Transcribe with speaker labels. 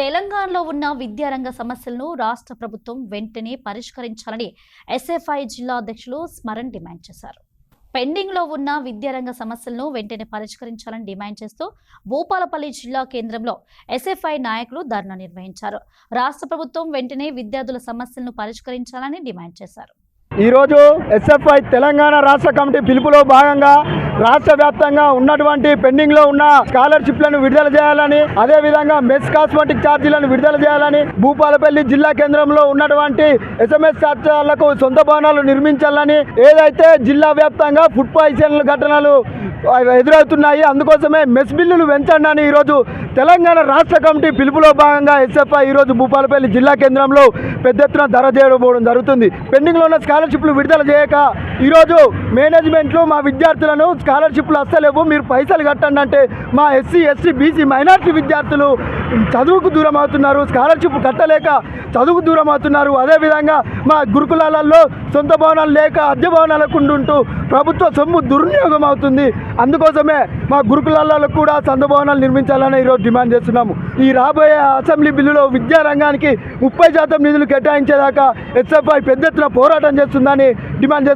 Speaker 1: తెలంగాణలో ఉన్న విద్యారంగ సమస్యలను రాష్ట్ర ప్రభుత్వం వెంటనే పరిష్కరించాలని ఎస్ఎఫ్ఐ జిల్లా అధ్యక్షులు స్మరణ్ డిమాండ్ చేశారు. పెండింగ్ లో ఉన్న విద్యారంగ సమస్యలను వెంటనే పరిష్కరించాలని డిమాండ్ చేస్తూ భూపాలపల్లి జిల్లా కేంద్రంలో ఎస్ఎఫ్ఐ నాయకులు ధర్నా నిర్వహించారు. రాష్ట్ర ప్రభుత్వం వెంటనే విద్యార్థుల సమస్యలను పరిష్కరించాలని డిమాండ్ చేశారు.
Speaker 2: ఈరోజు ఎస్ఎఫ్ఐ తెలంగాణ రాష్ట్ర కమిటీ పిలుపులో భాగంగా రాష్ట్ర వ్యాప్తంగా ఉన్నటువంటి పెండింగ్ లో ఉన్న స్కాలర్షిప్లను విడుదల చేయాలని, అదేవిధంగా మెస్ కాస్మెటిక్ ఛార్జీలను విడుదల చేయాలని, భూపాలపల్లి జిల్లా కేంద్రంలో ఉన్నటువంటి ఎస్ఎంఎస్ ఛార్జీలకు సొంత భవనాలు నిర్మించాలని, ఏదైతే జిల్లా వ్యాప్తంగా ఫుడ్ పాయిజన్ ఘటనలు ఎదురవుతున్నాయి, అందుకోసమే మెస్ బిల్లులు పెంచండి అని ఈరోజు తెలంగాణ రాష్ట్ర కమిటీ పిలుపులో భాగంగా ఎస్ఎఫ్ఐ ఈరోజు భూపాలపల్లి జిల్లా కేంద్రంలో పెద్ద ఎత్తున ధర చేయడం జరుగుతుంది. పెండింగ్లో ఉన్న స్కాలర్షిప్లు విడుదల చేయక ఈరోజు మేనేజ్మెంట్లు మా విద్యార్థులను స్కాలర్షిప్లు వస్తలేవు, మీరు పైసలు కట్టండి అంటే మా ఎస్సీ, ఎస్టీ, బీసీ, మైనార్టీ విద్యార్థులు చదువుకు దూరం అవుతున్నారు, స్కాలర్షిప్ కట్టలేక చదువుకు దూరం అవుతున్నారు. అదేవిధంగా మా గురుకులాలలో సొంత భవనాలు లేక అద్దె భవనాలకు ఉంటూ ప్రభుత్వ సొమ్ము దుర్వినియోగం అవుతుంది. అందుకోసమే మా గురుకులాలలో కూడా సొంత భవనాలు నిర్మించాలని ఈరోజు డిమాండ్ చేస్తున్నాము. ఈ రాబోయే అసెంబ్లీ బిల్లులో విద్యారంగానికి 30% నిధులు కేటాయించేదాకా ఎస్ఎఫ్ఐ పెద్ద ఎత్తున పోరాటం చేస్తుందని డిమాండ్ చేస్తున్నాము.